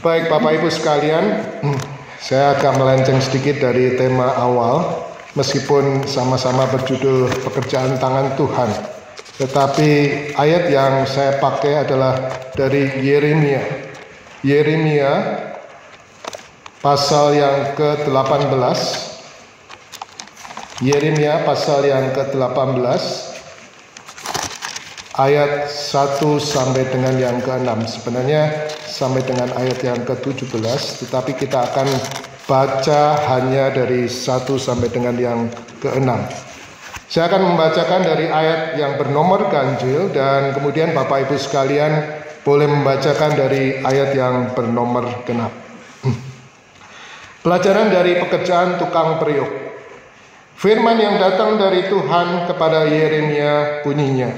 Baik Bapak Ibu sekalian, saya agak melenceng sedikit dari tema awal, meskipun sama-sama berjudul pekerjaan tangan Tuhan. Tetapi ayat yang saya pakai adalah dari Yeremia. Yeremia pasal yang ke-18. Yeremia pasal yang ke-18 ayat 1 sampai dengan yang ke-6. Sebenarnya sampai dengan ayat yang ke-17, tetapi kita akan baca hanya dari 1 sampai dengan yang ke-6. Saya akan membacakan dari ayat yang bernomor ganjil, dan kemudian Bapak Ibu sekalian boleh membacakan dari ayat yang bernomor genap. Pelajaran dari pekerjaan tukang periuk. Firman yang datang dari Tuhan kepada Yeremia bunyinya,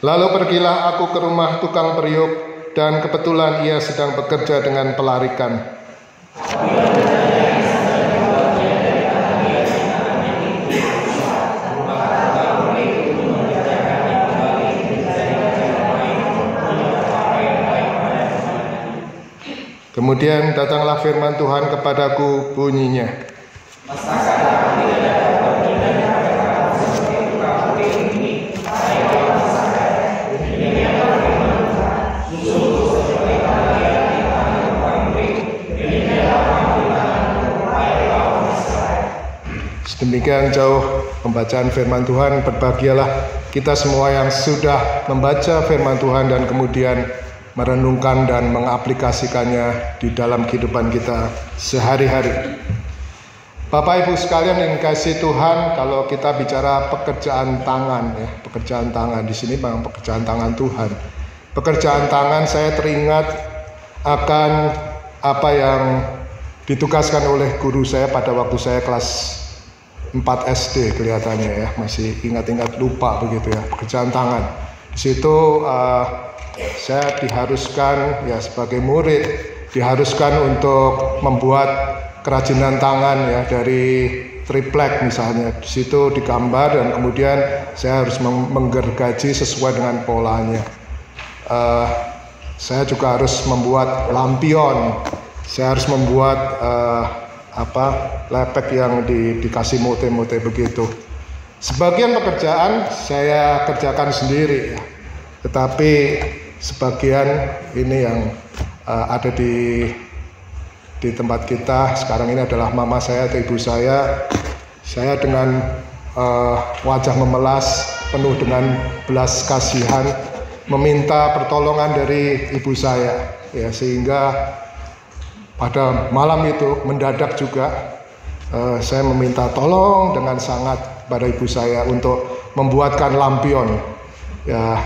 lalu pergilah aku ke rumah tukang periuk, dan kebetulan ia sedang bekerja dengan pelarikan. Kemudian datanglah firman Tuhan kepadaku bunyinya, demikian jauh pembacaan firman Tuhan. Berbahagialah kita semua yang sudah membaca firman Tuhan dan kemudian merenungkan dan mengaplikasikannya di dalam kehidupan kita sehari-hari. Bapak Ibu sekalian yang dikasihi Tuhan, kalau kita bicara pekerjaan tangan, pekerjaan tangan di sini memang pekerjaan tangan Tuhan. Pekerjaan tangan, saya teringat akan apa yang ditugaskan oleh guru saya pada waktu saya kelas 4 SD kelihatannya ya, masih ingat-ingat lupa begitu ya, pekerjaan tangan. Di situ saya diharuskan ya sebagai murid, diharuskan untuk membuat kerajinan tangan ya dari triplek misalnya. Di situ digambar dan kemudian saya harus menggergaji sesuai dengan polanya. Saya juga harus membuat lampion, saya harus membuat lepek yang dikasih mote-mote begitu. Sebagian pekerjaan saya kerjakan sendiri ya, tetapi sebagian ini yang ada di tempat kita sekarang ini adalah mama saya atau ibu saya. Saya dengan wajah memelas penuh dengan belas kasihan meminta pertolongan dari ibu saya ya, sehingga pada malam itu mendadak juga saya meminta tolong dengan sangat pada ibu saya untuk membuatkan lampion ya.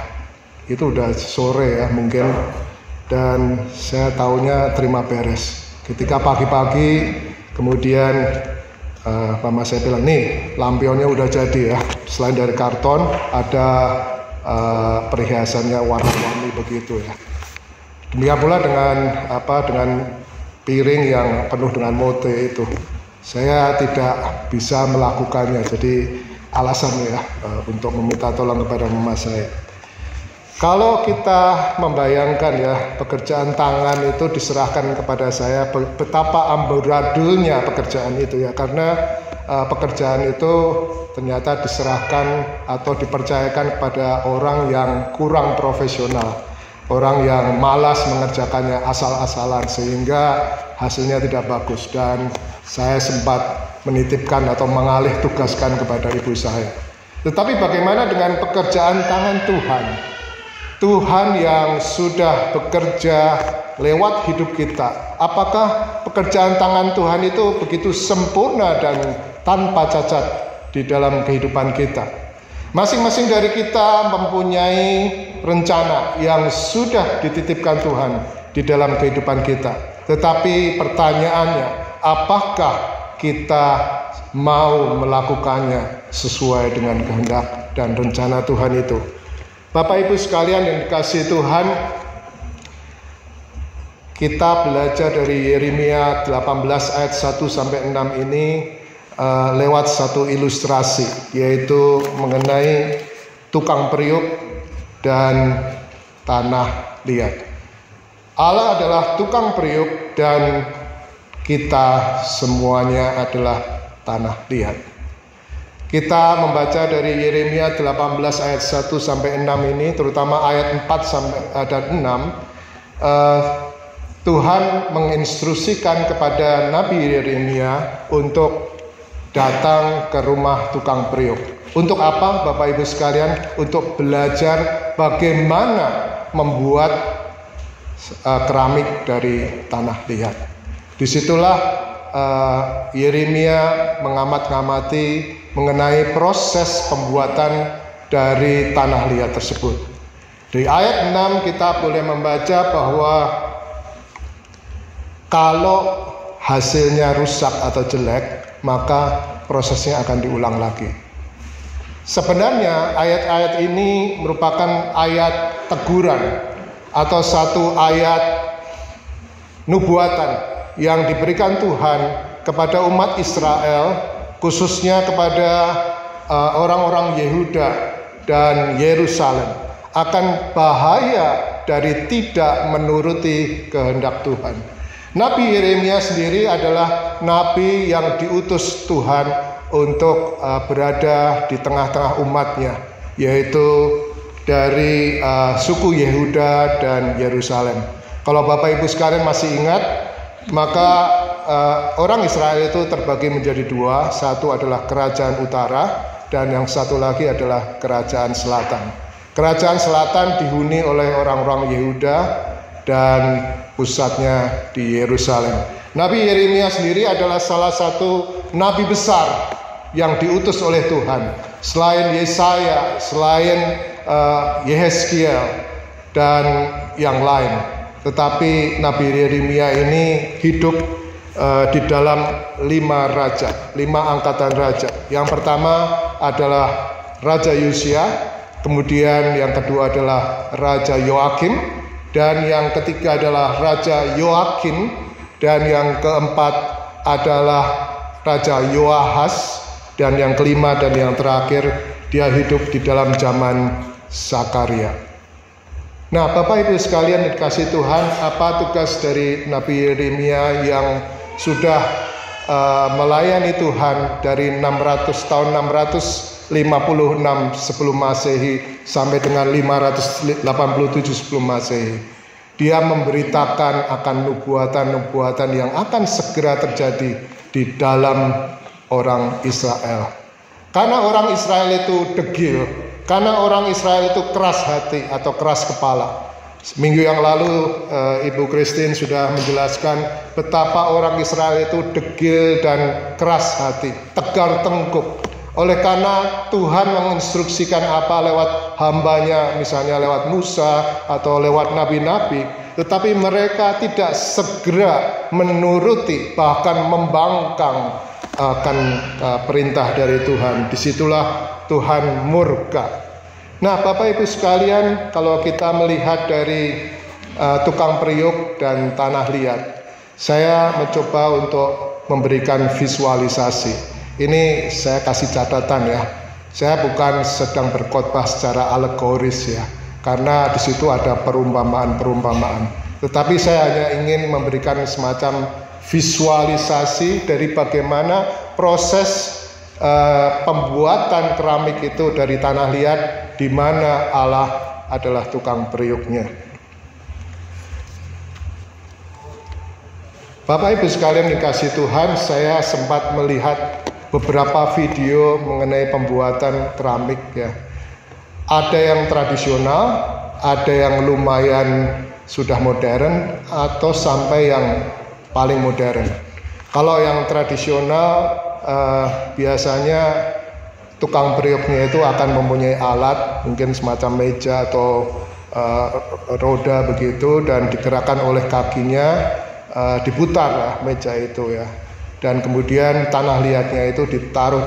Itu udah sore ya mungkin, dan saya taunya terima beres. Ketika pagi-pagi kemudian mama saya bilang, nih lampionnya udah jadi ya, selain dari karton ada perhiasannya warna-warni begitu ya. Demikian pula dengan piring yang penuh dengan mote itu. Saya tidak bisa melakukannya, jadi alasannya ya untuk meminta tolong kepada mama saya. Kalau kita membayangkan ya pekerjaan tangan itu diserahkan kepada saya, betapa amburadulnya pekerjaan itu ya, karena pekerjaan itu ternyata diserahkan atau dipercayakan kepada orang yang kurang profesional, orang yang malas mengerjakannya asal-asalan sehingga hasilnya tidak bagus. Dan saya sempat menitipkan atau mengalih tugaskan kepada ibu saya. Tetapi bagaimana dengan pekerjaan tangan Tuhan? Tuhan yang sudah bekerja lewat hidup kita. Apakah pekerjaan tangan Tuhan itu begitu sempurna dan tanpa cacat di dalam kehidupan kita? Masing-masing dari kita mempunyai rencana yang sudah dititipkan Tuhan di dalam kehidupan kita. Tetapi pertanyaannya, apakah kita mau melakukannya sesuai dengan kehendak dan rencana Tuhan itu? Bapak Ibu sekalian yang dikasihi Tuhan, kita belajar dari Yeremia 18 ayat 1 sampai 6 ini lewat satu ilustrasi, yaitu mengenai tukang periuk dan tanah liat. Allah adalah tukang periuk dan kita semuanya adalah tanah liat. Kita membaca dari Yeremia 18 ayat 1 sampai 6 ini, terutama ayat 4 sampai dan 6. Tuhan menginstruksikan kepada Nabi Yeremia untuk datang ke rumah tukang periuk. Untuk apa, Bapak Ibu sekalian? Untuk belajar bagaimana membuat keramik dari tanah liat. Disitulah Yeremia mengamati mengenai proses pembuatan dari tanah liat tersebut. Di ayat 6 kita boleh membaca bahwa kalau hasilnya rusak atau jelek, maka prosesnya akan diulang lagi. Sebenarnya ayat-ayat ini merupakan ayat teguran atau satu ayat nubuatan yang diberikan Tuhan kepada umat Israel, khususnya kepada orang-orang Yehuda dan Yerusalem, akan bahaya dari tidak menuruti kehendak Tuhan. Nabi Yeremia sendiri adalah nabi yang diutus Tuhan untuk berada di tengah-tengah umatnya, yaitu dari suku Yehuda dan Yerusalem. Kalau Bapak Ibu sekalian masih ingat, maka orang Israel itu terbagi menjadi dua. Satu adalah kerajaan utara dan yang satu lagi adalah kerajaan selatan. Kerajaan selatan dihuni oleh orang-orang Yehuda dan pusatnya di Yerusalem. Nabi Yeremia sendiri adalah salah satu nabi besar yang diutus oleh Tuhan. Selain Yesaya, selain Yehezkiel dan yang lain. Tetapi Nabi Yeremia ini hidup di dalam 5 raja, 5 angkatan raja. Yang pertama adalah Raja Yosia, kemudian yang kedua adalah Raja Yoakim, dan yang ketiga adalah Raja Yoakim, dan yang keempat adalah Raja Yoahas, dan yang kelima dan yang terakhir dia hidup di dalam zaman Zakaria. Nah, Bapak Ibu sekalian dikasih Tuhan, apa tugas dari Nabi Yeremia yang sudah melayani Tuhan dari 600 656 sebelum Masehi sampai dengan 587 sebelum Masehi. Dia memberitakan akan nubuatan-nubuatan yang akan segera terjadi di dalam orang Israel. Karena orang Israel itu degil, karena orang Israel itu keras hati atau keras kepala. Minggu yang lalu Ibu Christine sudah menjelaskan betapa orang Israel itu degil dan keras hati, tegar tengkuk. Oleh karena Tuhan menginstruksikan apa lewat hambanya, misalnya lewat Musa atau lewat nabi-nabi, tetapi mereka tidak segera menuruti, bahkan membangkang akan perintah dari Tuhan. Disitulah Tuhan murka. Nah, Bapak Ibu sekalian, kalau kita melihat dari tukang periuk dan tanah liat, saya mencoba untuk memberikan visualisasi. Ini saya kasih catatan ya. Saya bukan sedang berkhotbah secara alegoris ya, karena di situ ada perumpamaan-perumpamaan. Tetapi saya hanya ingin memberikan semacam visualisasi dari bagaimana proses pembuatan keramik itu dari tanah liat, di mana Allah adalah tukang periuknya. Bapak Ibu sekalian dikasih Tuhan, saya sempat melihat beberapa video mengenai pembuatan keramik ya. Ada yang tradisional, ada yang lumayan sudah modern, atau sampai yang paling modern. Kalau yang tradisional biasanya tukang periuknya itu akan mempunyai alat, mungkin semacam meja atau roda begitu, dan digerakkan oleh kakinya, diputar lah meja itu ya. Dan kemudian tanah liatnya itu ditaruh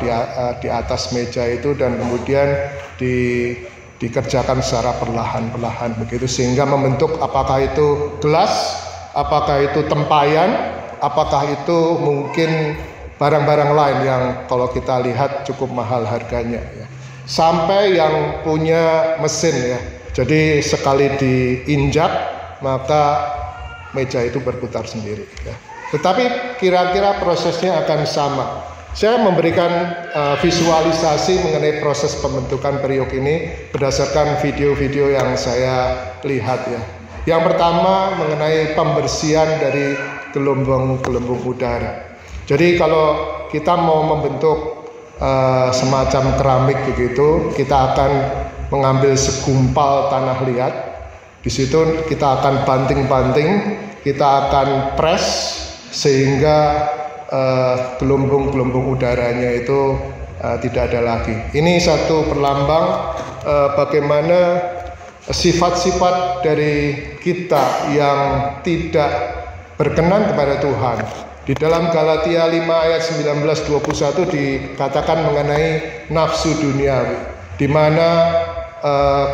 di atas meja itu, dan kemudian dikerjakan secara perlahan-perlahan begitu, sehingga membentuk apakah itu gelas, apakah itu tempayan, apakah itu mungkin barang-barang lain yang kalau kita lihat cukup mahal harganya ya. Sampai yang punya mesin ya, jadi sekali diinjak maka meja itu berputar sendiri ya. Tetapi kira-kira prosesnya akan sama. Saya memberikan visualisasi mengenai proses pembentukan periuk ini berdasarkan video-video yang saya lihat ya. Yang pertama mengenai pembersihan dari gelembung-gelembung udara. Jadi kalau kita mau membentuk semacam keramik begitu, kita akan mengambil segumpal tanah liat. Di situ kita akan banting-banting, kita akan press sehingga gelembung-gelembung udaranya itu tidak ada lagi. Ini satu perlambang bagaimana sifat-sifat dari kita yang tidak berkenan kepada Tuhan. Di dalam Galatia 5 ayat 19-21 dikatakan mengenai nafsu duniawi, di mana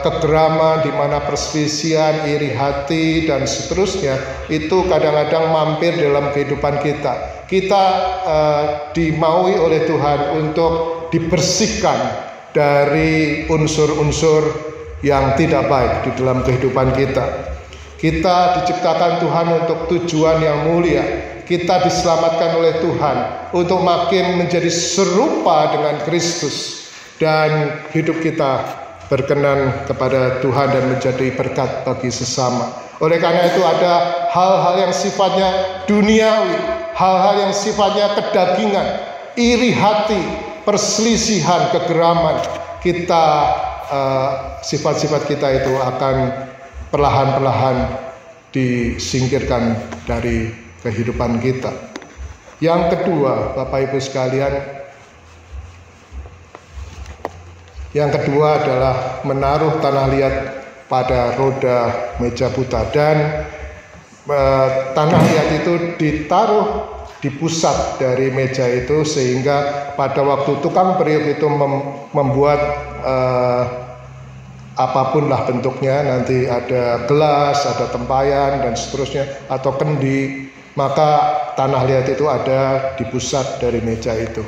kegeraman, di mana perselisihan, iri hati dan seterusnya itu kadang-kadang mampir dalam kehidupan kita. Kita dimaui oleh Tuhan untuk dibersihkan dari unsur-unsur yang tidak baik di dalam kehidupan kita. Kita diciptakan Tuhan untuk tujuan yang mulia. Kita diselamatkan oleh Tuhan untuk makin menjadi serupa dengan Kristus, dan hidup kita berkenan kepada Tuhan dan menjadi berkat bagi sesama. Oleh karena itu ada hal-hal yang sifatnya duniawi, hal-hal yang sifatnya kedagingan, iri hati, perselisihan, kegeraman. Sifat-sifat kita itu akan perlahan-lahan disingkirkan dari kehidupan kita. Yang kedua, Bapak Ibu sekalian, yang kedua adalah menaruh tanah liat pada roda meja buta, dan tanah liat itu ditaruh di pusat dari meja itu, sehingga pada waktu tukang periuk itu membuat apapun lah bentuknya, nanti ada gelas, ada tempayan dan seterusnya, atau kendi, maka tanah liat itu ada di pusat dari meja itu.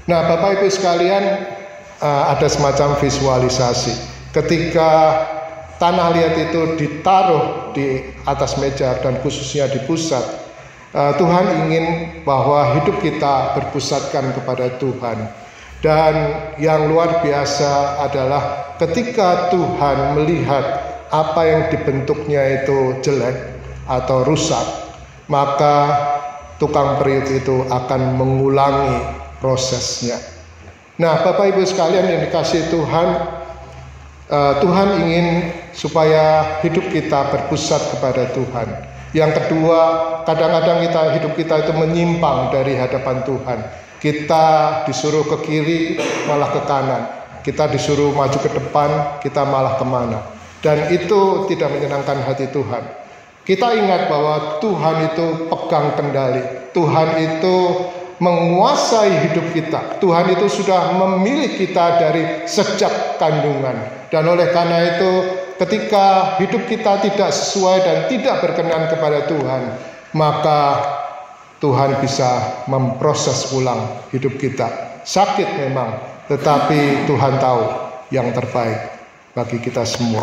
Nah, Bapak Ibu sekalian, ada semacam visualisasi ketika tanah liat itu ditaruh di atas meja dan khususnya di pusat. Tuhan ingin bahwa hidup kita berpusatkan kepada Tuhan. Dan yang luar biasa adalah ketika Tuhan melihat apa yang dibentuknya itu jelek atau rusak, maka tukang periuk itu akan mengulangi prosesnya. Nah, Bapak Ibu sekalian yang dikasihi Tuhan, Tuhan ingin supaya hidup kita berpusat kepada Tuhan. Yang kedua, kadang-kadang hidup kita itu menyimpang dari hadapan Tuhan. Kita disuruh ke kiri, malah ke kanan. Kita disuruh maju ke depan, kita malah kemana. Dan itu tidak menyenangkan hati Tuhan. Kita ingat bahwa Tuhan itu pegang kendali. Tuhan itu menguasai hidup kita. Tuhan itu sudah memilih kita dari sejak kandungan. Dan oleh karena itu, ketika hidup kita tidak sesuai dan tidak berkenan kepada Tuhan, maka Tuhan bisa memproses ulang hidup kita. Sakit memang, tetapi Tuhan tahu yang terbaik bagi kita semua.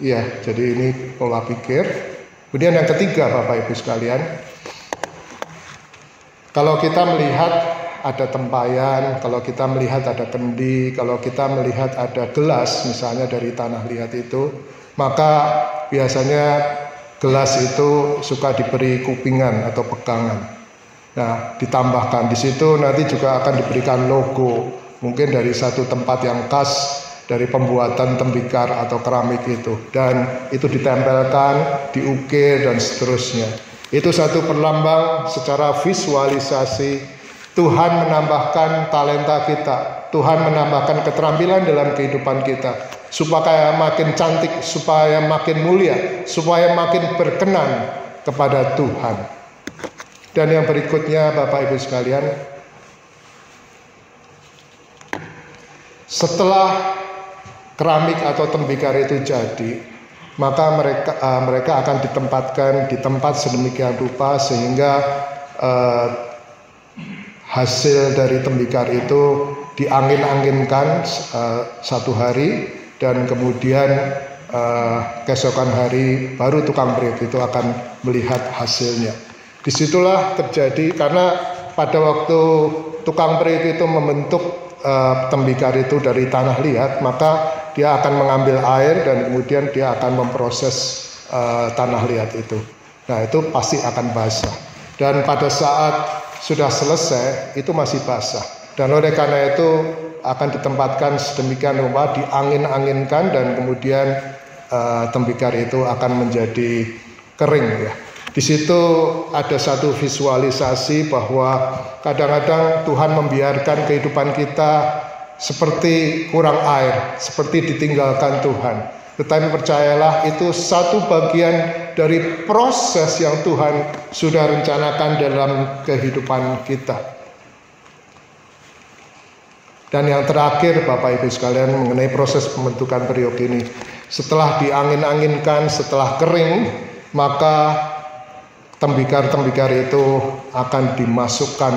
Iya, jadi ini pola pikir. Kemudian yang ketiga, Bapak Ibu sekalian, kalau kita melihat ada tempayan, kalau kita melihat ada kendi, kalau kita melihat ada gelas misalnya dari tanah liat itu, maka biasanya gelas itu suka diberi kupingan atau pegangan. Nah, ditambahkan di situ nanti juga akan diberikan logo, mungkin dari satu tempat yang khas dari pembuatan tembikar atau keramik itu, dan itu ditempelkan, diukir dan seterusnya. Itu satu perlambang secara visualisasi. Tuhan menambahkan talenta kita, Tuhan menambahkan keterampilan dalam kehidupan kita, supaya makin cantik, supaya makin mulia, supaya makin berkenan kepada Tuhan. Dan yang berikutnya, Bapak Ibu sekalian, setelah keramik atau tembikar itu jadi, maka mereka akan ditempatkan di tempat sedemikian rupa sehingga hasil dari tembikar itu diangin-anginkan satu hari, dan kemudian keesokan hari baru tukang periuk itu akan melihat hasilnya. Disitulah terjadi, karena pada waktu tukang periuk itu membentuk tembikar itu dari tanah liat, maka dia akan mengambil air dan kemudian dia akan memproses tanah liat itu. Nah, itu pasti akan basah. Dan pada saat sudah selesai itu masih basah. Dan oleh karena itu akan ditempatkan sedemikian rupa, diangin-anginkan, dan kemudian tembikar itu akan menjadi kering ya. Di situ ada satu visualisasi bahwa kadang-kadang Tuhan membiarkan kehidupan kita seperti kurang air, seperti ditinggalkan Tuhan. Tetapi percayalah, itu satu bagian dari proses yang Tuhan sudah rencanakan dalam kehidupan kita. Dan yang terakhir Bapak Ibu sekalian, mengenai proses pembentukan periuk ini. Setelah diangin-anginkan, setelah kering, maka tembikar-tembikar itu akan dimasukkan.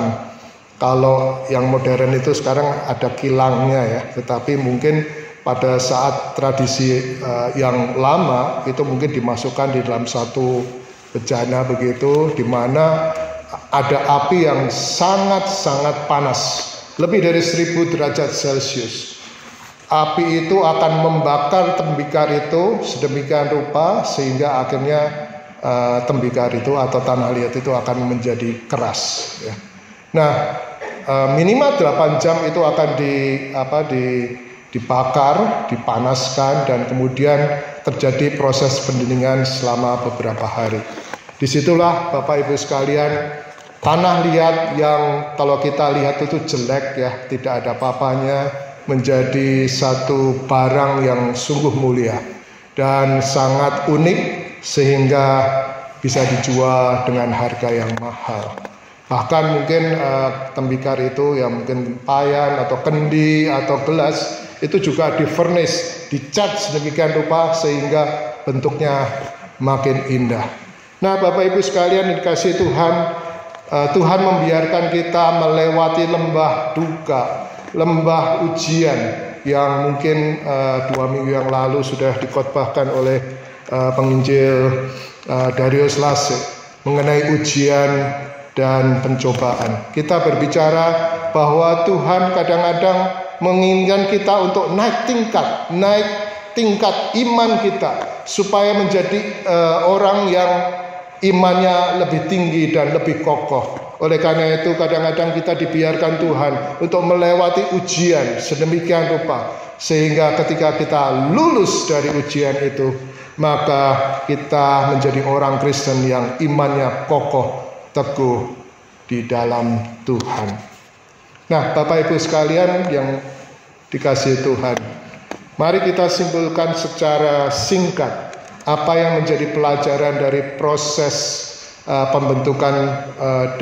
Kalau yang modern itu sekarang ada kilangnya ya, tetapi mungkin pada saat tradisi yang lama itu mungkin dimasukkan di dalam satu bejana begitu, di mana ada api yang sangat-sangat panas, lebih dari 1000 derajat Celcius. Api itu akan membakar tembikar itu sedemikian rupa sehingga akhirnya tembikar itu atau tanah liat itu akan menjadi keras ya. Nah, minimal 8 jam itu akan dibakar, dipanaskan, dan kemudian terjadi proses pendinginan selama beberapa hari. Disitulah Bapak Ibu sekalian, tanah liat yang kalau kita lihat itu jelek ya, tidak ada apa-apanya, menjadi satu barang yang sungguh mulia dan sangat unik, sehingga bisa dijual dengan harga yang mahal. Bahkan mungkin tembikar itu ya mungkin payan atau kendi atau gelas itu juga di-furnish, dicat sedemikian rupa sehingga bentuknya makin indah. Nah, Bapak Ibu sekalian dikasihi Tuhan, Tuhan membiarkan kita melewati lembah duka, lembah ujian yang mungkin 2 minggu yang lalu sudah dikhotbahkan oleh penginjil Darius Lasek mengenai ujian dan pencobaan. Kita berbicara bahwa Tuhan kadang-kadang menginginkan kita untuk naik tingkat iman kita supaya menjadi orang yang imannya lebih tinggi dan lebih kokoh. Oleh karena itu kadang-kadang kita dibiarkan Tuhan untuk melewati ujian sedemikian rupa sehingga ketika kita lulus dari ujian itu, maka kita menjadi orang Kristen yang imannya kokoh, teguh di dalam Tuhan. Nah, Bapak Ibu sekalian yang dikasihi Tuhan, mari kita simpulkan secara singkat apa yang menjadi pelajaran dari proses pembentukan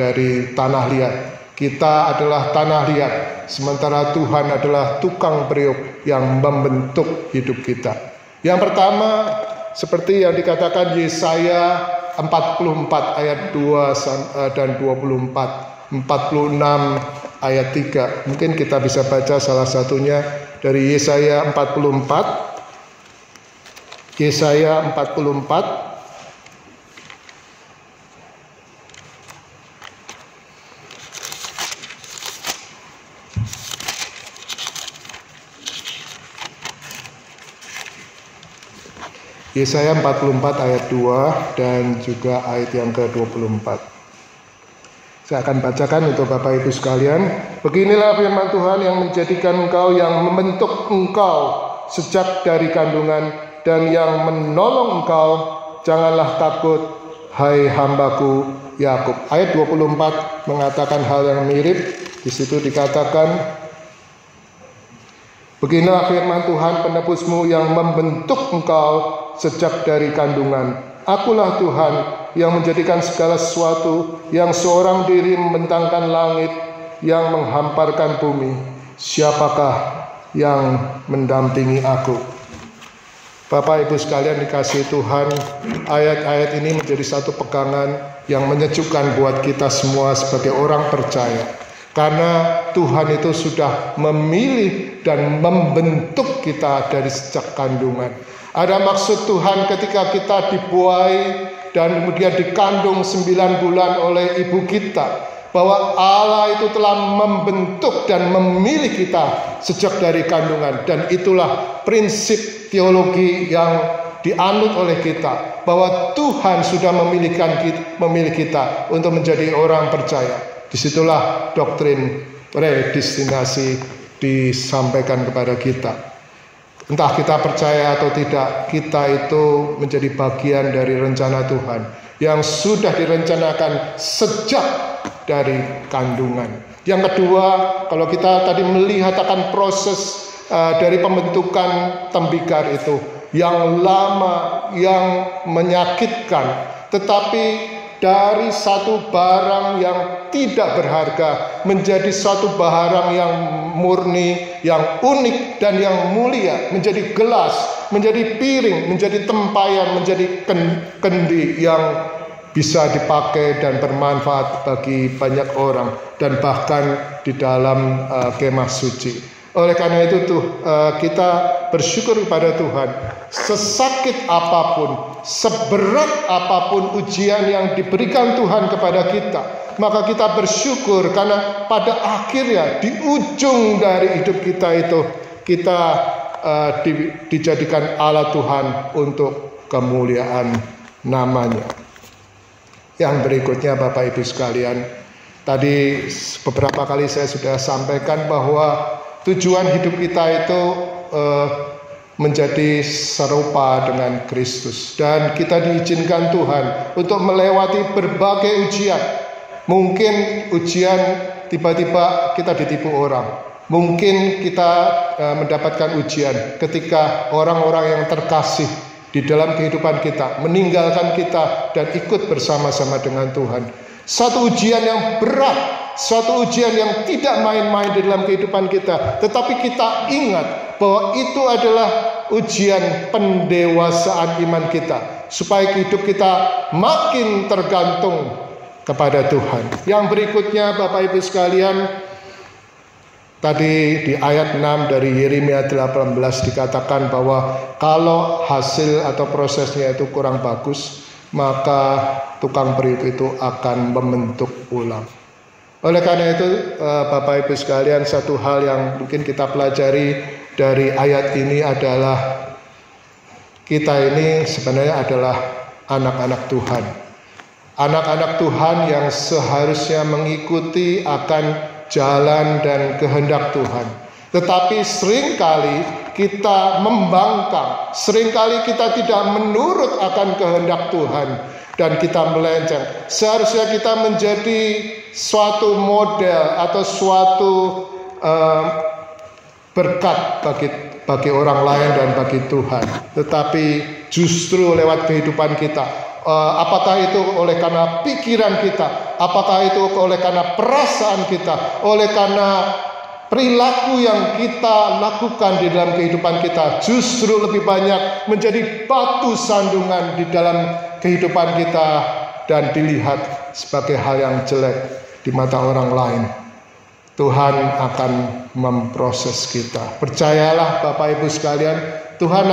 dari tanah liat. Kita adalah tanah liat, sementara Tuhan adalah tukang periuk yang membentuk hidup kita. Yang pertama, seperti yang dikatakan Yesaya 44 ayat 2 dan 24, 46 ayat 3. Mungkin kita bisa baca salah satunya dari Yesaya 44. Yesaya 44 Yesaya 44 ayat 2 dan juga ayat yang ke-24. Saya akan bacakan untuk Bapak Ibu sekalian. Beginilah firman Tuhan yang menjadikan engkau, yang membentuk engkau sejak dari kandungan, dan yang menolong engkau. Janganlah takut, hai hambaku Yakub. Ayat 24 mengatakan hal yang mirip. Di situ dikatakan, beginilah firman Tuhan penebusmu yang membentuk engkau sejak dari kandungan. Akulah Tuhan yang menjadikan segala sesuatu, yang seorang diri membentangkan langit, yang menghamparkan bumi. Siapakah yang mendampingi aku? Bapak Ibu sekalian dikasihi Tuhan, ayat-ayat ini menjadi satu pegangan yang menyejukkan buat kita semua sebagai orang percaya. Karena Tuhan itu sudah memilih dan membentuk kita dari sejak kandungan. Ada maksud Tuhan ketika kita dibuai dan kemudian dikandung 9 bulan oleh ibu kita. Bahwa Allah itu telah membentuk dan memilih kita sejak dari kandungan. Dan itulah prinsip teologi yang dianut oleh kita. Bahwa Tuhan sudah memilih kita untuk menjadi orang percaya. Disitulah doktrin predestinasi disampaikan kepada kita. Entah kita percaya atau tidak, kita itu menjadi bagian dari rencana Tuhan yang sudah direncanakan sejak dari kandungan. Yang kedua, kalau kita tadi melihat akan proses dari pembentukan tembikar itu yang lama, yang menyakitkan, tetapi dari satu barang yang tidak berharga menjadi suatu barang yang murni, yang unik dan yang mulia, menjadi gelas, menjadi piring, menjadi tempayan, menjadi kendi yang bisa dipakai dan bermanfaat bagi banyak orang dan bahkan di dalam kemah suci. Oleh karena itu kita bersyukur kepada Tuhan. Sesakit apapun, seberat apapun ujian yang diberikan Tuhan kepada kita, maka kita bersyukur karena pada akhirnya di ujung dari hidup kita itu kita dijadikan alat Tuhan untuk kemuliaan namanya. Yang berikutnya Bapak Ibu sekalian, tadi beberapa kali saya sudah sampaikan bahwa tujuan hidup kita itu menjadi serupa dengan Kristus. Dan kita diizinkan Tuhan untuk melewati berbagai ujian. Mungkin ujian tiba-tiba kita ditipu orang. Mungkin kita mendapatkan ujian ketika orang-orang yang terkasih di dalam kehidupan kita meninggalkan kita dan ikut bersama-sama dengan Tuhan. Satu ujian yang berat, suatu ujian yang tidak main-main di dalam kehidupan kita. Tetapi kita ingat bahwa itu adalah ujian pendewasaan iman kita, supaya hidup kita makin tergantung kepada Tuhan. Yang berikutnya Bapak Ibu sekalian, tadi di ayat 6 dari Yeremia 18 dikatakan bahwa kalau hasil atau prosesnya itu kurang bagus, maka tukang periuk itu akan membentuk ulang. Oleh karena itu Bapak Ibu sekalian, satu hal yang mungkin kita pelajari dari ayat ini adalah kita ini sebenarnya adalah anak-anak Tuhan. Anak-anak Tuhan yang seharusnya mengikuti akan jalan dan kehendak Tuhan. Tetapi seringkali kita membangkang, seringkali kita tidak menurut akan kehendak Tuhan dan kita melenceng. Seharusnya kita menjadi suatu model atau suatu berkat bagi orang lain dan bagi Tuhan. Tetapi justru lewat kehidupan kita, apakah itu oleh karena pikiran kita, apakah itu oleh karena perasaan kita, oleh karena perilaku yang kita lakukan di dalam kehidupan kita, justru lebih banyak menjadi batu sandungan di dalam kehidupan kita dan dilihat sebagai hal yang jelek di mata orang lain. Tuhan akan memproses kita. Percayalah Bapak Ibu sekalian, Tuhan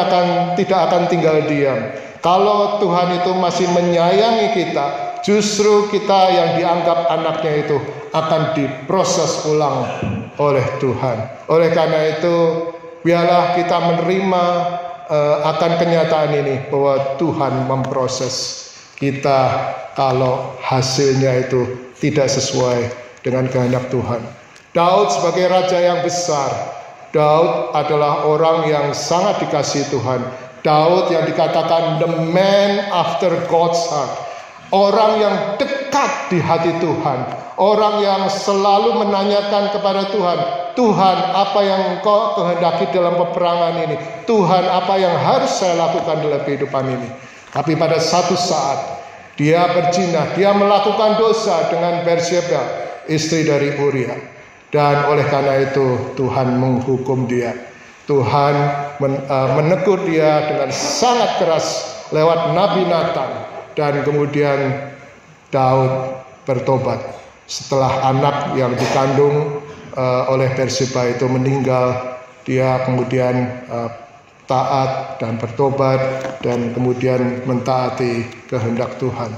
tidak akan tinggal diam. Kalau Tuhan itu masih menyayangi kita, justru kita yang dianggap anaknya itu akan diproses ulang oleh Tuhan. Oleh karena itu, biarlah kita menerima akan kenyataan ini bahwa Tuhan memproses kita kalau hasilnya itu tidak sesuai dengan kehendak Tuhan. Daud sebagai raja yang besar, Daud adalah orang yang sangat dikasihi Tuhan. Daud yang dikatakan the man after God's heart, orang yang dekat di hati Tuhan, orang yang selalu menanyakan kepada Tuhan, Tuhan apa yang Engkau kehendaki dalam peperangan ini, Tuhan apa yang harus saya lakukan dalam kehidupan ini. Tapi pada satu saat dia berzina, dia melakukan dosa dengan Bathsheba, istri dari Uria, dan oleh karena itu Tuhan menghukum dia. Tuhan menegur dia dengan sangat keras lewat Nabi Nathan, dan kemudian Daud bertobat setelah anak yang dikandung oleh Batseba itu meninggal. Dia kemudian taat dan bertobat dan kemudian mentaati kehendak Tuhan.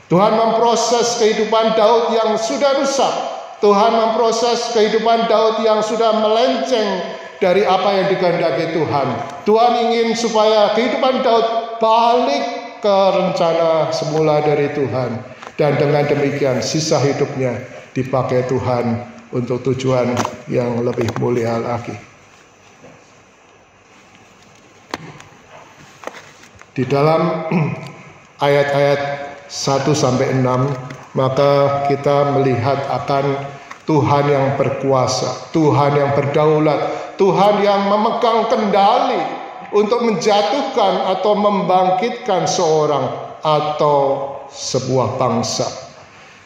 Tuhan memproses kehidupan Daud yang sudah rusak. Tuhan memproses kehidupan Daud yang sudah melenceng dari apa yang dikehendaki Tuhan. Tuhan ingin supaya kehidupan Daud balik ke rencana semula dari Tuhan. Dan dengan demikian sisa hidupnya dipakai Tuhan untuk tujuan yang lebih mulia lagi. Di dalam ayat-ayat 1-6 maka kita melihat akan Tuhan yang berkuasa, Tuhan yang berdaulat, Tuhan yang memegang kendali untuk menjatuhkan atau membangkitkan seorang atau sebuah bangsa.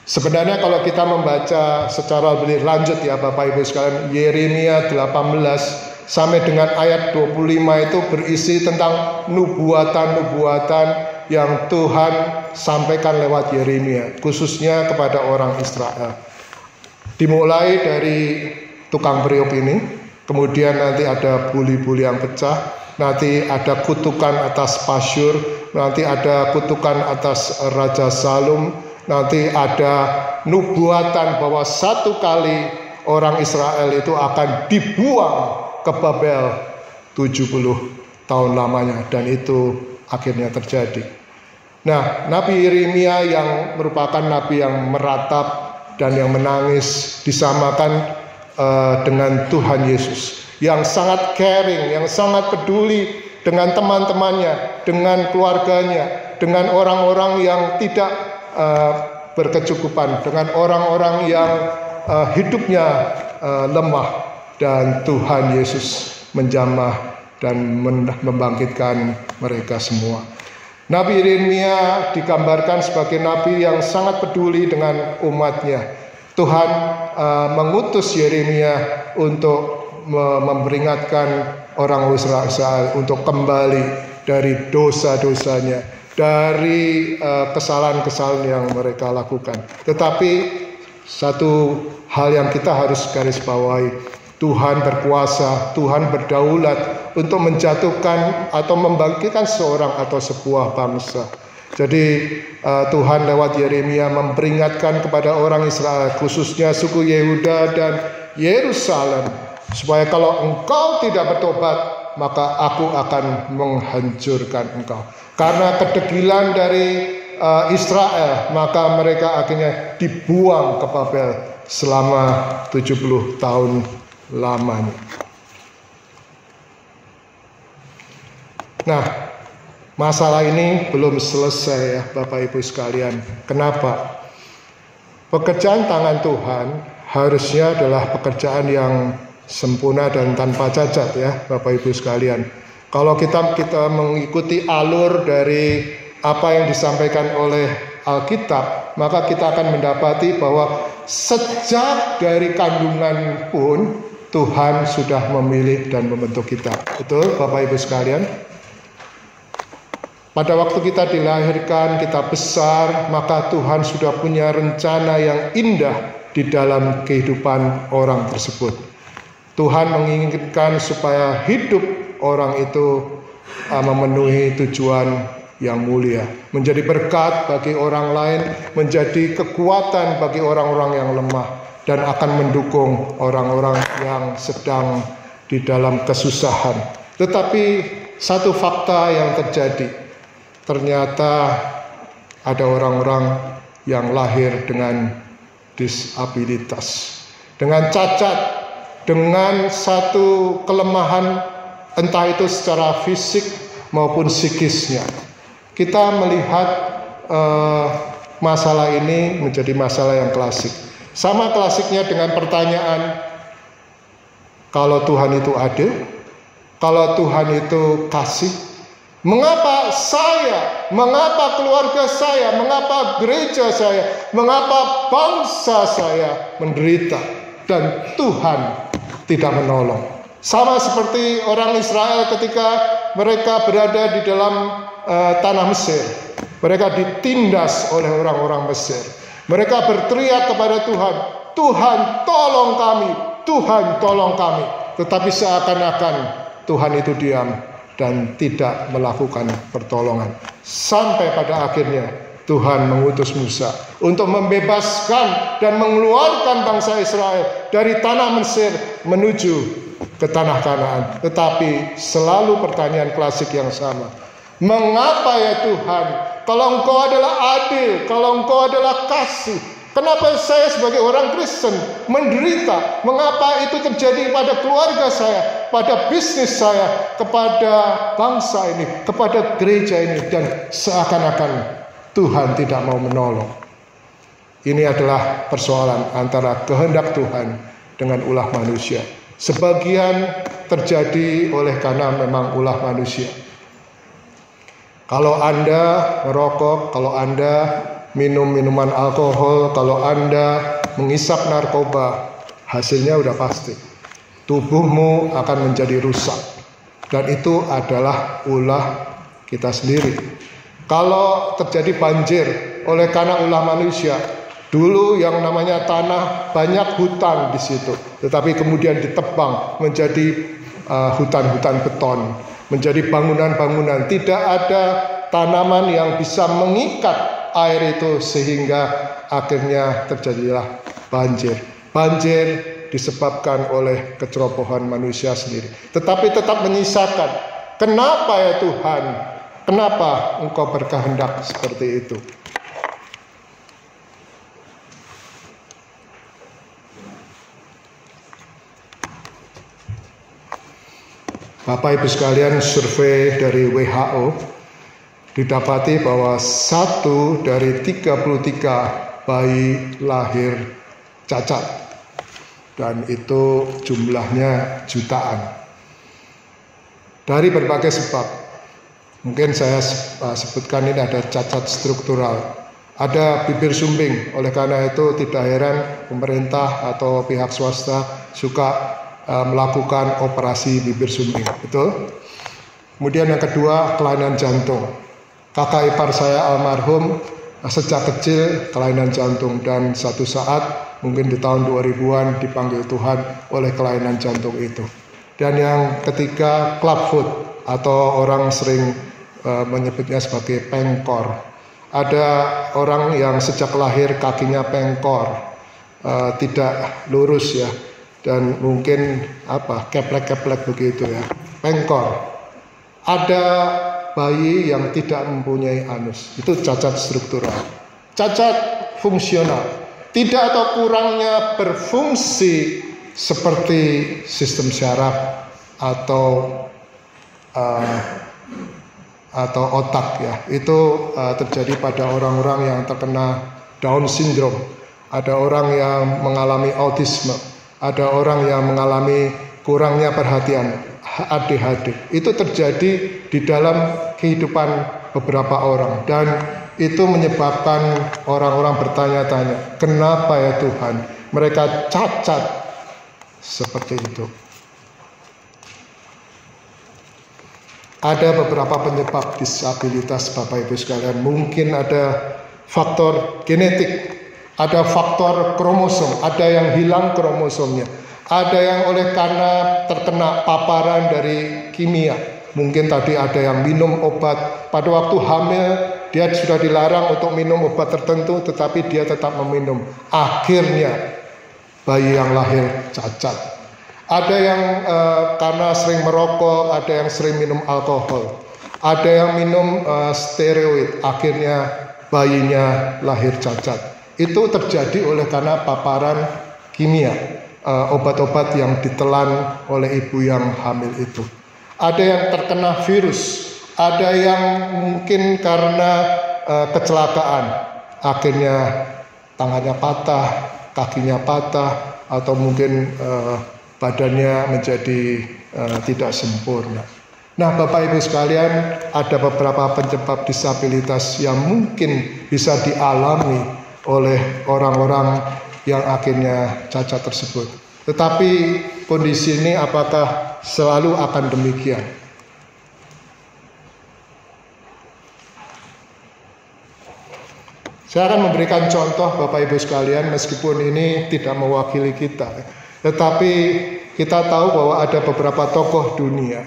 Sebenarnya kalau kita membaca secara lebih lanjut ya Bapak Ibu sekalian, Yeremia 18 sampai dengan ayat 25 itu berisi tentang nubuatan-nubuatan yang Tuhan sampaikan lewat Yeremia, khususnya kepada orang Israel. Dimulai dari tukang periuk ini, kemudian nanti ada buli-buli yang pecah, nanti ada kutukan atas Pasyur, nanti ada kutukan atas Raja Salum, nanti ada nubuatan bahwa satu kali orang Israel itu akan dibuang ke Babel 70 tahun lamanya, dan itu akhirnya terjadi. Nah, Nabi Yeremia yang merupakan nabi yang meratap dan yang menangis disamakan dengan Tuhan Yesus yang sangat caring, yang sangat peduli dengan teman-temannya, dengan keluarganya, dengan orang-orang yang tidak berkecukupan, dengan orang-orang yang hidupnya lemah, dan Tuhan Yesus menjamah dan membangkitkan mereka semua. Nabi Yeremia digambarkan sebagai nabi yang sangat peduli dengan umatnya. Tuhan mengutus Yeremia untuk memperingatkan orang Israel untuk kembali dari dosa-dosanya, dari kesalahan-kesalahan yang mereka lakukan. Tetapi satu hal yang kita harus garis bawahi, Tuhan berkuasa, Tuhan berdaulat untuk menjatuhkan atau membangkitkan seorang atau sebuah bangsa. Jadi Tuhan lewat Yeremia memperingatkan kepada orang Israel, khususnya suku Yehuda dan Yerusalem, supaya kalau engkau tidak bertobat, maka aku akan menghancurkan engkau. Karena kedegilan dari Israel, maka mereka akhirnya dibuang ke Babel selama 70 tahun lamanya. Nah, masalah ini belum selesai ya Bapak Ibu sekalian. Kenapa? Pekerjaan tangan Tuhan harusnya adalah pekerjaan yang sempurna dan tanpa cacat ya Bapak Ibu sekalian. Kalau kita mengikuti alur dari apa yang disampaikan oleh Alkitab, maka kita akan mendapati bahwa sejak dari kandungan pun Tuhan sudah memilih dan membentuk kita. Betul Bapak Ibu sekalian? Pada waktu kita dilahirkan, kita besar, maka Tuhan sudah punya rencana yang indah di dalam kehidupan orang tersebut. Tuhan menginginkan supaya hidup orang itu memenuhi tujuan yang mulia, menjadi berkat bagi orang lain, menjadi kekuatan bagi orang-orang yang lemah, dan akan mendukung orang-orang yang sedang di dalam kesusahan. Tetapi satu fakta yang terjadi, ternyata ada orang-orang yang lahir dengan disabilitas, dengan cacat, dengan satu kelemahan, entah itu secara fisik maupun psikisnya. Kita melihat masalah ini menjadi masalah yang klasik. Sama klasiknya dengan pertanyaan, kalau Tuhan itu adil, kalau Tuhan itu kasih, mengapa saya, mengapa keluarga saya, mengapa gereja saya, mengapa bangsa saya menderita dan Tuhan tidak menolong? Sama seperti orang Israel ketika mereka berada di dalam tanah Mesir. Mereka ditindas oleh orang-orang Mesir. Mereka berteriak kepada Tuhan, Tuhan tolong kami, Tuhan tolong kami. Tetapi seakan-akan Tuhan itu diam dan tidak melakukan pertolongan. Sampai pada akhirnya Tuhan mengutus Musa untuk membebaskan dan mengeluarkan bangsa Israel dari tanah Mesir menuju ke tanah Kanaan. Tetapi selalu pertanyaan klasik yang sama. Mengapa ya Tuhan? Kalau Engkau adalah adil, kalau Engkau adalah kasih, kenapa saya sebagai orang Kristen menderita? Mengapa itu terjadi pada keluarga saya, pada bisnis saya, kepada bangsa ini, kepada gereja ini, dan seakan-akan Tuhan tidak mau menolong. Ini adalah persoalan antara kehendak Tuhan dengan ulah manusia. Sebagian terjadi oleh karena memang ulah manusia. Kalau Anda merokok, kalau Anda minum minuman alkohol, kalau Anda mengisap narkoba, hasilnya udah pasti. Tubuhmu akan menjadi rusak. Dan itu adalah ulah kita sendiri. Kalau terjadi banjir oleh karena ulah manusia, dulu yang namanya tanah banyak hutan di situ, tetapi kemudian ditebang menjadi hutan-hutan beton, menjadi bangunan-bangunan. Tidak ada tanaman yang bisa mengikat air itu sehingga akhirnya terjadilah banjir. Banjir disebabkan oleh kecerobohan manusia sendiri. Tetapi tetap menyisakan, kenapa ya Tuhan? Kenapa Engkau berkehendak seperti itu? Bapak Ibu sekalian, survei dari WHO didapati bahwa 1 dari 33 bayi lahir cacat, dan itu jumlahnya jutaan. Dari berbagai sebab, mungkin saya sebutkan ini ada cacat struktural, ada bibir sumbing, oleh karena itu tidak heran pemerintah atau pihak swasta suka melakukan operasi bibir sumbing, betul? Kemudian yang kedua, kelainan jantung. Kakak ipar saya almarhum sejak kecil kelainan jantung, dan satu saat mungkin di tahun 2000-an dipanggil Tuhan oleh kelainan jantung itu. Dan yang ketiga, clubfoot atau orang sering menyebutnya sebagai pengkor. Ada orang yang sejak lahir kakinya pengkor, tidak lurus ya, dan mungkin keplek-keplek begitu ya, pengkor. Ada bayi yang tidak mempunyai anus, itu cacat struktural. Cacat fungsional, tidak atau kurangnya berfungsi seperti sistem syaraf atau otak ya. Itu terjadi pada orang-orang yang terkena Down syndrome. Ada orang yang mengalami autisme, ada orang yang mengalami kurangnya perhatian, ADHD. Itu terjadi di dalam kehidupan beberapa orang, dan itu menyebabkan orang-orang bertanya-tanya, kenapa ya Tuhan mereka cacat seperti itu. Ada beberapa penyebab disabilitas Bapak Ibu sekalian. Mungkin ada faktor genetik, ada faktor kromosom, ada yang hilang kromosomnya, ada yang oleh karena terkena paparan dari kimia. Mungkin tadi ada yang minum obat, pada waktu hamil dia sudah dilarang untuk minum obat tertentu, tetapi dia tetap meminum. Akhirnya bayi yang lahir cacat. Ada yang karena sering merokok, ada yang sering minum alkohol, ada yang minum steroid, akhirnya bayinya lahir cacat. Itu terjadi oleh karena paparan kimia, obat-obat yang ditelan oleh ibu yang hamil itu. Ada yang terkena virus, ada yang mungkin karena kecelakaan, akhirnya tangannya patah, kakinya patah, atau mungkin badannya menjadi tidak sempurna. Nah, Bapak Ibu sekalian, ada beberapa penyebab disabilitas yang mungkin bisa dialami oleh orang-orang yang akhirnya cacat tersebut. Tetapi kondisi ini apakah selalu akan demikian? Saya akan memberikan contoh Bapak Ibu sekalian, meskipun ini tidak mewakili kita, tetapi kita tahu bahwa ada beberapa tokoh dunia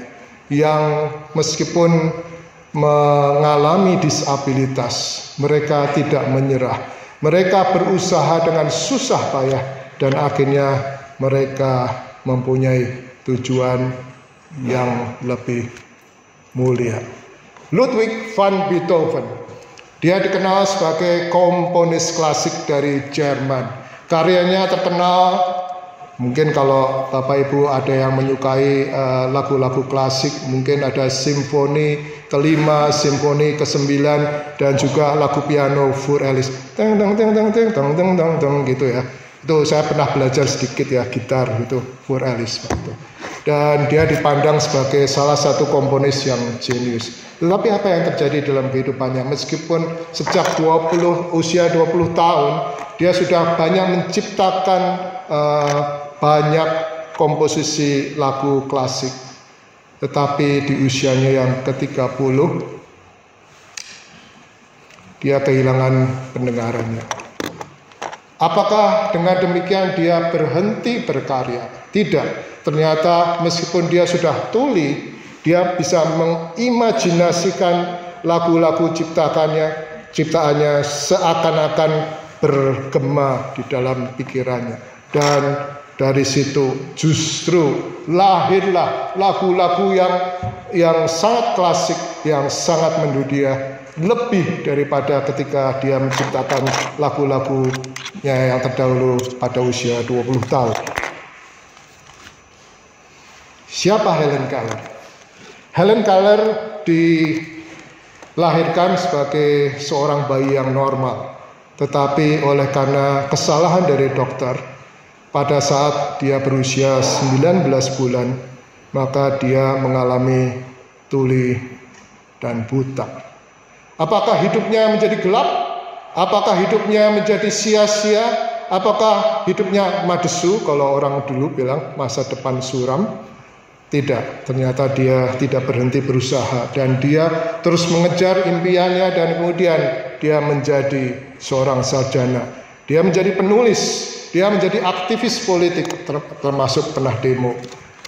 yang meskipun mengalami disabilitas, mereka tidak menyerah. Mereka berusaha dengan susah payah dan akhirnya mereka mempunyai tujuan yang lebih mulia. Ludwig van Beethoven, dia dikenal sebagai komponis klasik dari Jerman. Karyanya terkenal. Mungkin kalau Bapak Ibu ada yang menyukai lagu-lagu klasik, mungkin ada simfoni kelima, simfoni ke-9, dan juga lagu piano Für Ellis. Teng teng teng teng teng teng teng teng teng gitu ya. Itu saya pernah belajar sedikit ya gitar itu Für Ellis gitu. Dan dia dipandang sebagai salah satu komponis yang jenius. Tetapi apa yang terjadi dalam kehidupannya? Meskipun sejak usia 20 tahun, dia sudah banyak menciptakan banyak komposisi lagu klasik. Tetapi di usianya yang ke-30, dia kehilangan pendengarannya. Apakah dengan demikian dia berhenti berkarya? Tidak. Ternyata meskipun dia sudah tuli, dia bisa mengimajinasikan lagu-lagu ciptaannya seakan-akan bergema di dalam pikirannya. Dan dari situ justru lahirlah lagu-lagu yang sangat klasik, yang sangat mendunia, lebih daripada ketika dia menciptakan lagu-lagunya yang terdahulu pada usia 20 tahun. Siapa Helen Keller? Helen Keller dilahirkan sebagai seorang bayi yang normal, tetapi oleh karena kesalahan dari dokter, pada saat dia berusia 19 bulan, maka dia mengalami tuli dan buta. Apakah hidupnya menjadi gelap? Apakah hidupnya menjadi sia-sia? Apakah hidupnya madesu, kalau orang dulu bilang masa depan suram? Tidak, ternyata dia tidak berhenti berusaha dan dia terus mengejar impiannya, dan kemudian dia menjadi seorang sarjana. Dia menjadi penulis, dia menjadi aktivis politik, termasuk pernah demo,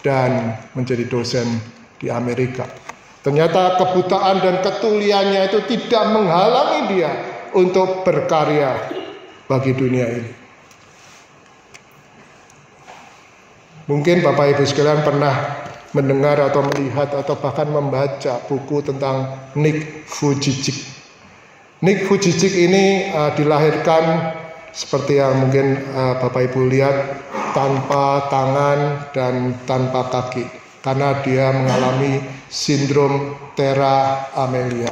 dan menjadi dosen di Amerika. Ternyata kebutaan dan ketuliannya itu tidak menghalangi dia untuk berkarya bagi dunia ini. Mungkin Bapak Ibu sekalian pernah mendengar atau melihat atau bahkan membaca buku tentang Nick Vujicic. Nick Vujicic ini dilahirkan seperti yang mungkin Bapak Ibu lihat, tanpa tangan dan tanpa kaki, karena dia mengalami sindrom Tera Amelia,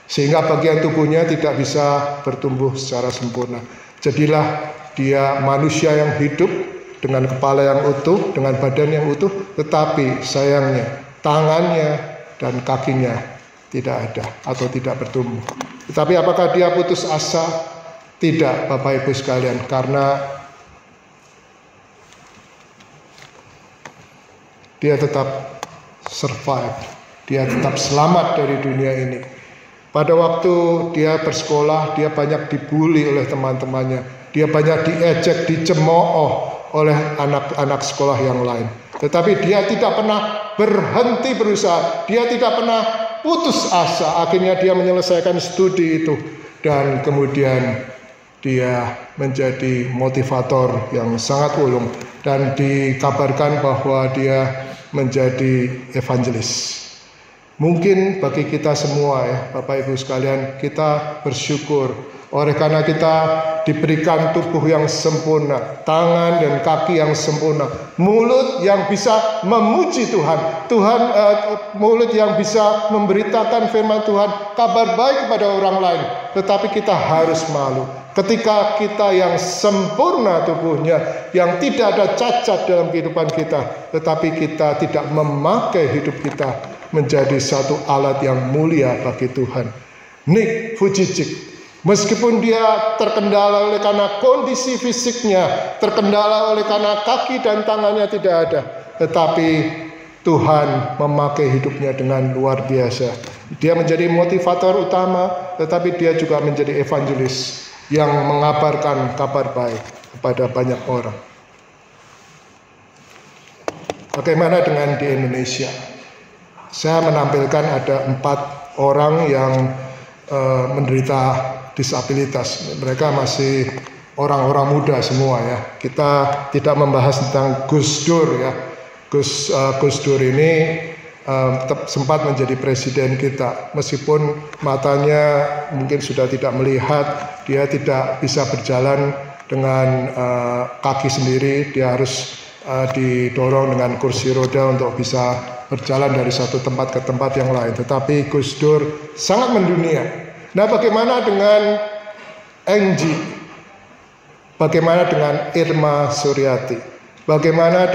sehingga bagian tubuhnya tidak bisa bertumbuh secara sempurna. Jadilah dia manusia yang hidup dengan kepala yang utuh, dengan badan yang utuh, tetapi sayangnya tangannya dan kakinya tidak ada atau tidak bertumbuh. Tetapi apakah dia putus asa? Tidak, Bapak Ibu sekalian, karena dia tetap survive, dia tetap selamat dari dunia ini. Pada waktu dia bersekolah, dia banyak dibully oleh teman-temannya, dia banyak diejek, dicemooh oleh anak-anak sekolah yang lain. Tetapi dia tidak pernah berhenti berusaha, dia tidak pernah putus asa. Akhirnya dia menyelesaikan studi itu, dan kemudian dia menjadi motivator yang sangat ulung, dan dikabarkan bahwa dia menjadi evangelis. Mungkin bagi kita semua ya Bapak Ibu sekalian, kita bersyukur oleh karena kita diberikan tubuh yang sempurna, tangan dan kaki yang sempurna, mulut yang bisa memuji Tuhan, mulut yang bisa memberitakan firman Tuhan, kabar baik kepada orang lain. Tetapi kita harus malu ketika kita yang sempurna tubuhnya, yang tidak ada cacat dalam kehidupan kita, tetapi kita tidak memakai hidup kita menjadi satu alat yang mulia bagi Tuhan. Nick Vujicic, meskipun dia terkendala oleh karena kondisi fisiknya, terkendala oleh karena kaki dan tangannya tidak ada, tetapi Tuhan memakai hidupnya dengan luar biasa. Dia menjadi motivator utama, tetapi dia juga menjadi evangelis yang mengabarkan kabar baik kepada banyak orang. Bagaimana dengan di Indonesia? Saya menampilkan ada 4 orang yang menderita disabilitas. Mereka masih orang-orang muda semua ya. Kita tidak membahas tentang Gus Dur ya. Gus Dur ini sempat menjadi presiden kita, meskipun matanya mungkin sudah tidak melihat, dia tidak bisa berjalan dengan kaki sendiri, dia harus didorong dengan kursi roda untuk bisa berjalan dari satu tempat ke tempat yang lain. Tetapi Gus Dur sangat mendunia. Nah, bagaimana dengan Engji? Bagaimana dengan Irma Suryati? Bagaimana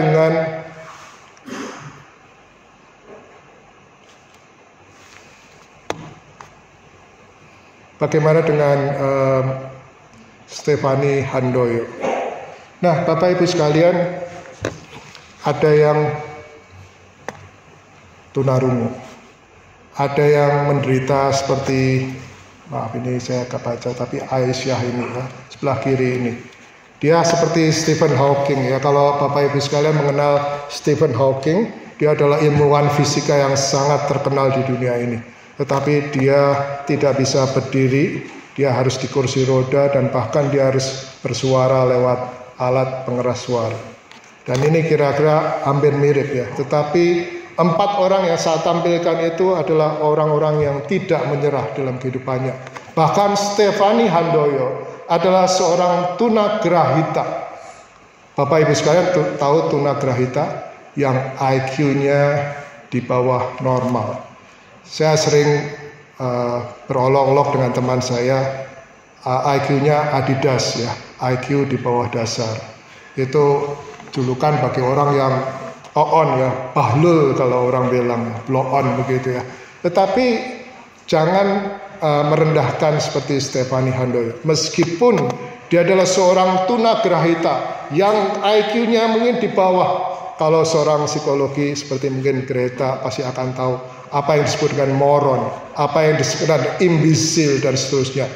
dengan Stephanie Handoyo? Nah, Bapak Ibu sekalian, ada yang tunarungu, ada yang menderita seperti, maaf ini saya gak baca, tapi Aisyah ini ya, sebelah kiri ini. Dia seperti Stephen Hawking ya. Kalau Bapak Ibu sekalian mengenal Stephen Hawking, dia adalah ilmuwan fisika yang sangat terkenal di dunia ini. Tetapi dia tidak bisa berdiri, dia harus di kursi roda, dan bahkan dia harus bersuara lewat alat pengeras suara. Dan ini kira-kira hampir mirip ya. Tetapi 4 orang yang saya tampilkan itu adalah orang-orang yang tidak menyerah dalam kehidupannya. Bahkan Stephanie Handoyo adalah seorang tunagrahita. Bapak Ibu sekalian tahu tunagrahita yang IQ-nya di bawah normal. Saya sering berolok-olok dengan teman saya, IQ-nya Adidas ya, IQ di bawah dasar. Itu julukan bagi orang yang on ya, bahlul kalau orang bilang, blow on begitu ya. Tetapi jangan merendahkan seperti Stephanie Handoyo. Meskipun dia adalah seorang tunagrahita yang IQ-nya mungkin di bawah. Kalau seorang psikologi seperti mungkin Greta pasti akan tahu apa yang disebut dengan moron, apa yang disebut dengan imbisil dan seterusnya.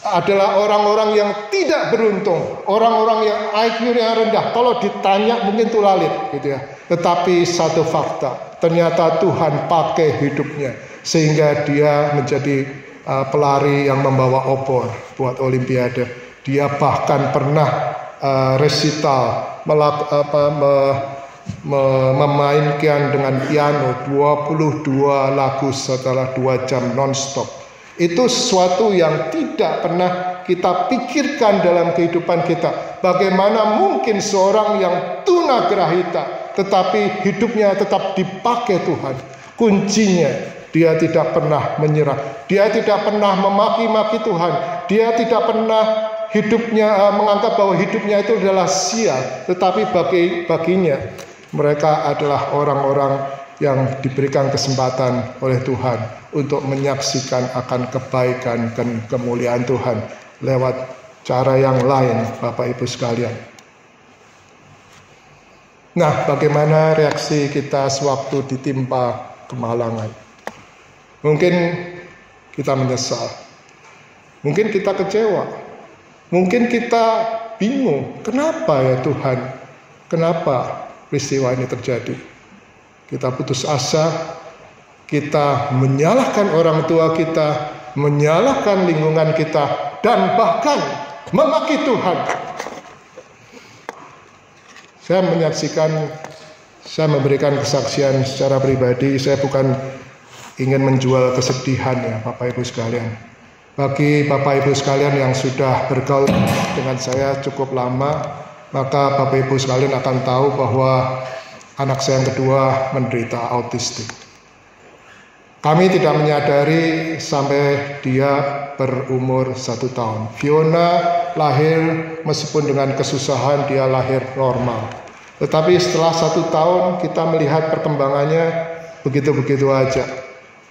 Adalah orang-orang yang tidak beruntung, orang-orang yang IQ-nya rendah. Kalau ditanya mungkin tulalit gitu ya. Tetapi satu fakta, ternyata Tuhan pakai hidupnya sehingga dia menjadi pelari yang membawa obor buat Olimpiade. Dia bahkan pernah resital memainkan dengan piano 22 lagu setelah 2 jam non-stop. Itu sesuatu yang tidak pernah kita pikirkan dalam kehidupan kita. Bagaimana mungkin seorang yang tunagrahita tetapi hidupnya tetap dipakai Tuhan. Kuncinya, dia tidak pernah menyerah. Dia tidak pernah memaki-maki Tuhan. Dia tidak pernah hidupnya menganggap bahwa hidupnya itu adalah sia. Tetapi baginya mereka adalah orang-orang yang diberikan kesempatan oleh Tuhan untuk menyaksikan akan kebaikan dan kemuliaan Tuhan lewat cara yang lain, Bapak Ibu sekalian. Nah, bagaimana reaksi kita sewaktu ditimpa kemalangan? Mungkin kita menyesal, mungkin kita kecewa, mungkin kita bingung, kenapa ya Tuhan, kenapa peristiwa ini terjadi? Kita putus asa, kita menyalahkan orang tua kita, menyalahkan lingkungan kita, dan bahkan memaki Tuhan. Saya menyaksikan, saya memberikan kesaksian secara pribadi. Saya bukan ingin menjual kesedihan ya Bapak Ibu sekalian. Bagi Bapak Ibu sekalian yang sudah bergaul dengan saya cukup lama, maka Bapak Ibu sekalian akan tahu bahwa anak saya yang kedua menderita autistik. Kami tidak menyadari sampai dia berumur 1 tahun. Fiona lahir meskipun dengan kesusahan, dia lahir normal. Tetapi setelah 1 tahun kita melihat perkembangannya begitu-begitu aja.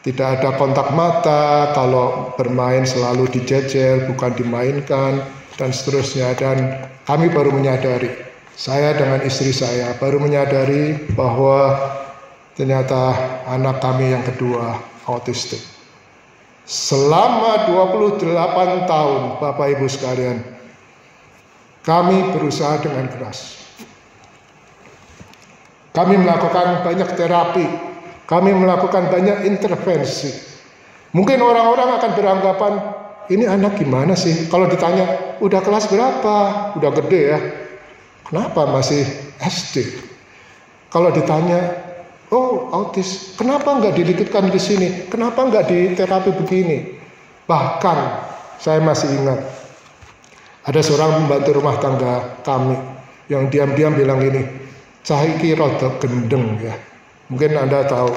Tidak ada kontak mata, kalau bermain selalu dijejel, bukan dimainkan, dan seterusnya. Dan kami baru menyadari Saya dengan istri saya baru menyadari bahwa ternyata anak kami yang kedua autistik. Selama 28 tahun, Bapak Ibu sekalian, kami berusaha dengan keras. Kami melakukan banyak terapi, kami melakukan banyak intervensi. Mungkin orang-orang akan beranggapan, ini anak gimana sih? Kalau ditanya, udah kelas berapa? Udah gede ya? Kenapa masih SD? Kalau ditanya, oh autis, kenapa nggak dilikitkan di sini? Kenapa nggak di terapi begini? Bahkan saya masih ingat, ada seorang pembantu rumah tangga kami yang diam-diam bilang ini, cah iki rada gendeng ya. Mungkin Anda tahu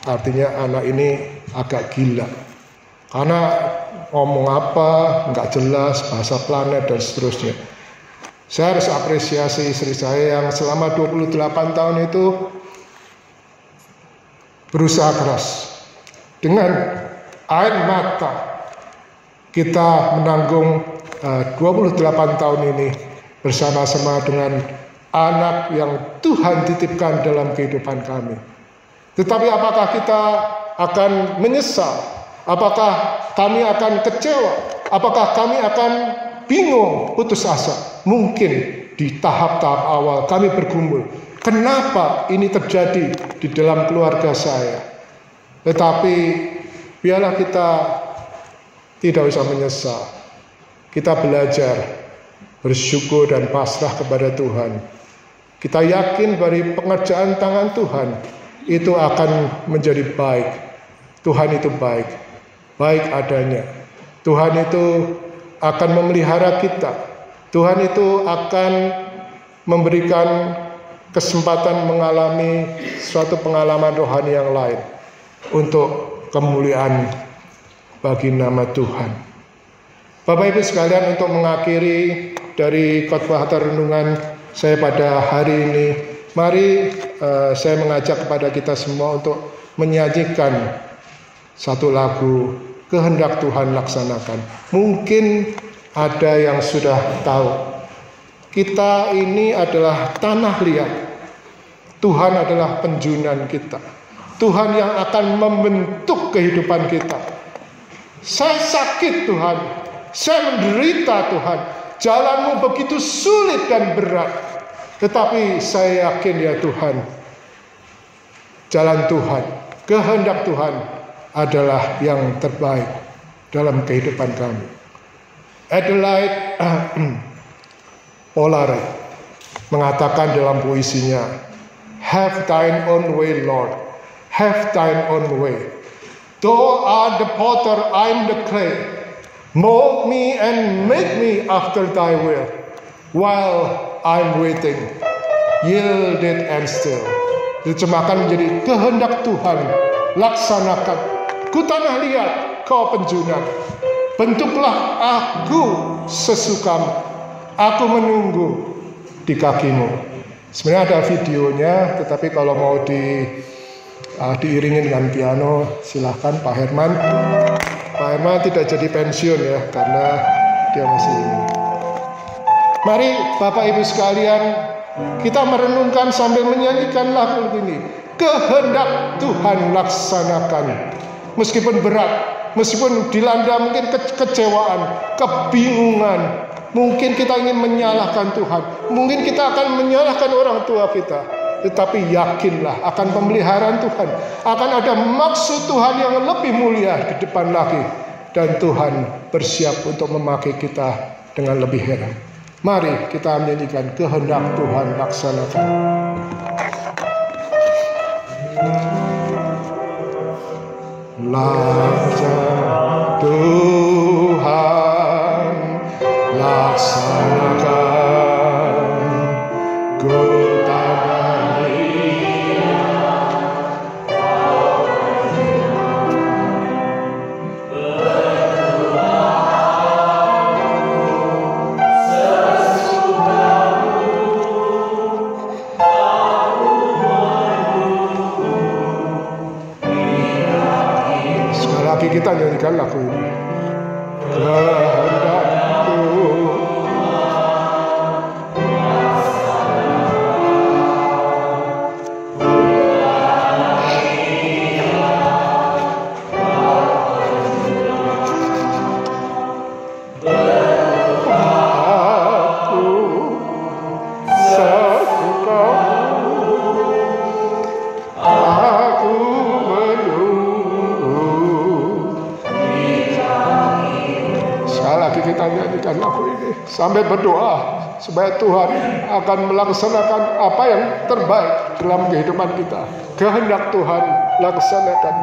artinya anak ini agak gila. Karena ngomong apa nggak jelas, bahasa planet dan seterusnya. Saya harus apresiasi istri saya yang selama 28 tahun itu berusaha keras. Dengan air mata kita menanggung 28 tahun ini bersama-sama dengan anak yang Tuhan titipkan dalam kehidupan kami. Tetapi apakah kita akan menyesal? Apakah kami akan kecewa? Apakah kami akan bingung, putus asa? Mungkin di tahap-tahap awal kami bergumul. Kenapa ini terjadi di dalam keluarga saya? Tetapi biarlah kita tidak usah menyesal. Kita belajar bersyukur dan pasrah kepada Tuhan. Kita yakin dari pengerjaan tangan Tuhan itu akan menjadi baik. Tuhan itu baik, baik adanya. Tuhan itu akan memelihara kita. Tuhan itu akan memberikan kesempatan mengalami suatu pengalaman rohani yang lain untuk kemuliaan bagi nama Tuhan. Bapak Ibu sekalian, untuk mengakhiri dari khotbah atau renungan saya pada hari ini, mari saya mengajak kepada kita semua untuk menyajikan satu lagu Kehendak Tuhan Laksanakan. Mungkin ada yang sudah tahu, kita ini adalah tanah liat. Tuhan adalah penjunan kita. Tuhan yang akan membentuk kehidupan kita. Saya sakit Tuhan, saya menderita Tuhan, jalanmu begitu sulit dan berat. Tetapi saya yakin ya Tuhan, jalan Tuhan, kehendak Tuhan adalah yang terbaik dalam kehidupan kami. Adelaide Polare mengatakan dalam puisinya, have thine own way Lord, have thine own way. Thou art the potter, I'm the clay. Mold me and make me after thy will. While I'm waiting, yielded and still. Diterjemahkan menjadi kehendak Tuhan, laksanakan. Ku tanah liat, kau penjunan. Bentuklah aku sesukamu. Aku menunggu di kakimu. Sebenarnya ada videonya, tetapi kalau mau diiringin dengan piano, silahkan Pak Herman. Pak Herman tidak jadi pensiun ya, karena dia masih ini. Mari Bapak Ibu sekalian, kita merenungkan sambil menyanyikan lagu ini. Kehendak Tuhan laksanakan. Meskipun berat, meskipun dilanda mungkin kekecewaan, kebingungan, mungkin kita ingin menyalahkan Tuhan, mungkin kita akan menyalahkan orang tua kita, tetapi yakinlah akan pemeliharaan Tuhan, akan ada maksud Tuhan yang lebih mulia di depan lagi, dan Tuhan bersiap untuk memakai kita dengan lebih heran. Mari kita menyanyikan kehendak Tuhan laksanakan. Laksanakan Tuhan laksanakan, ku tanah liat, sekali lagi kita nyanyikan lagu ini. Kehendak Tuhan kita nyanyikan lagu ini, sambil berdoa supaya Tuhan akan melaksanakan apa yang terbaik dalam kehidupan kita. Kehendak Tuhan laksanakan.